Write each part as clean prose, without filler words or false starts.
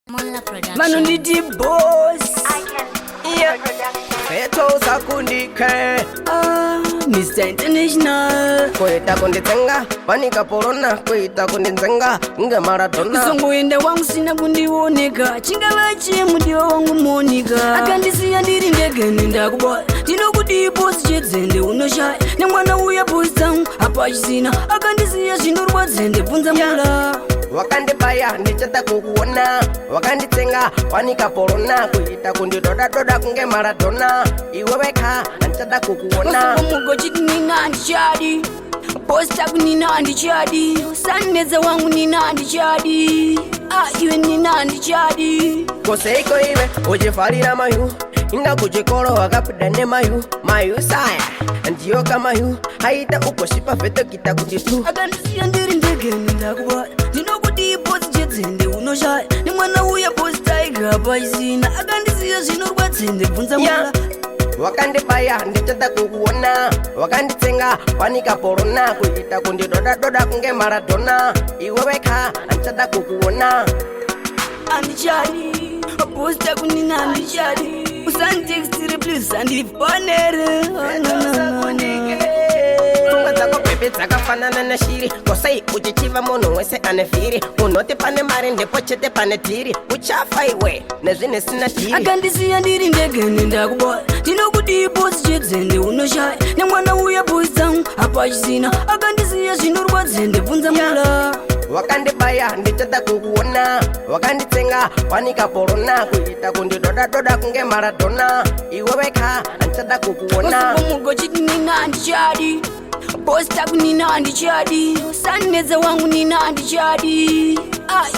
Mola Production. Manu ni the boss. I can. Yeah. Feto sakundike Mr. International. Kuita kunditenga panika porona kuita kundinzenga nge Maradona Songoenda wangu sina kundioneka chingala chemudiwa wangu monika akandisiya ndiri ndege nenda kuboya ndinokuti boss chedzende unoshaya nemwana uya boss dzangu apachisina akandisiya zvinorwadzende bvunza mula wakandibaya ndichada kukuona wakanditsenga panika porona kuita kundidoda kunge Maradona iwe weka ndichada kukuona mugo chiti nina ndichadi boss taku nina ndichadi sanedza wangu nina ndichadi iwe nina ndichadi koseiko iwe uchifarira mayu inga kuchikoro wakapida nemayu mayu saya ndiyo kamayu haita ukoshipa veto kita kutitu akandisiya ndiri ndege nenda kuboya ndinokuti boss chedzende unoshaya nemwana uya boss taiga paisina akandisiya zvinorwadzende bvunza mula wakandibaya ndichada kukuona wakanditsenga panika porona kuita kundidoda kunge Maradona iwe weka ndichada kukuona andichadi boss taku nina andichadi usanditextire please andifonere pfungwa dzako pepe dzakafanana neshiri kosei uchichiva munhu wese ane vhiri unoti pane mari ndipo chete pane dhiri uchafa iwe nezvine sina dhiri akandisiya ndiri ndege nenda kuboya ndinokuti boss chedzende unoshaya nemwana uya boss dzangu apachisina akandisiya zvinorwadzende bvunza mula wakandibaya ndichada kukuona wakanditsenga panika porona kuita kundidoda kunge Maradona iwe weka ndichada kukuona mugo chiti nina andichadi boss taku nina andichadi sanedza wangu nina andichadi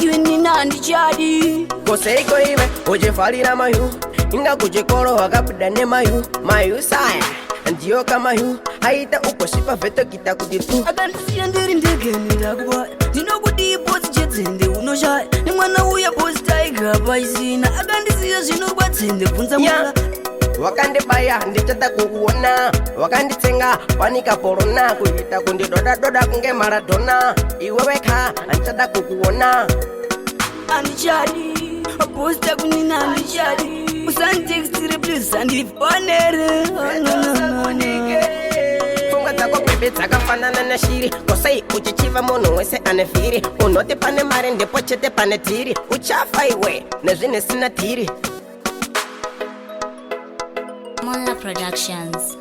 iwe nina andichadi koseiko iwe uchifarira mayu inga kuchikoro wakapida nemayu mayu saya ndiyo kamayu haita ukoshipa veto kita kutitu akandisiya ndiri ndege nenda kuboya ndinokuti boss chedzende unoshaya nemwana uya boss taiga paisina akandisiya zvinorwadzende bvunza mula wakandibaya ndichada kukuona wakanditsenga panika porona kuita kundidoda kunge Maradona iwe weka ndichada kukuona andichadi boss taku nina andichadi usanditextire please andifonere pfungwa dzako pepe dzakafanana neshiri kosei uchichiva munhu wese ane vhiri unoti pane mari ndipo chete pane dhiri uchafa iwe nezvine sina dhiri Mola Productions.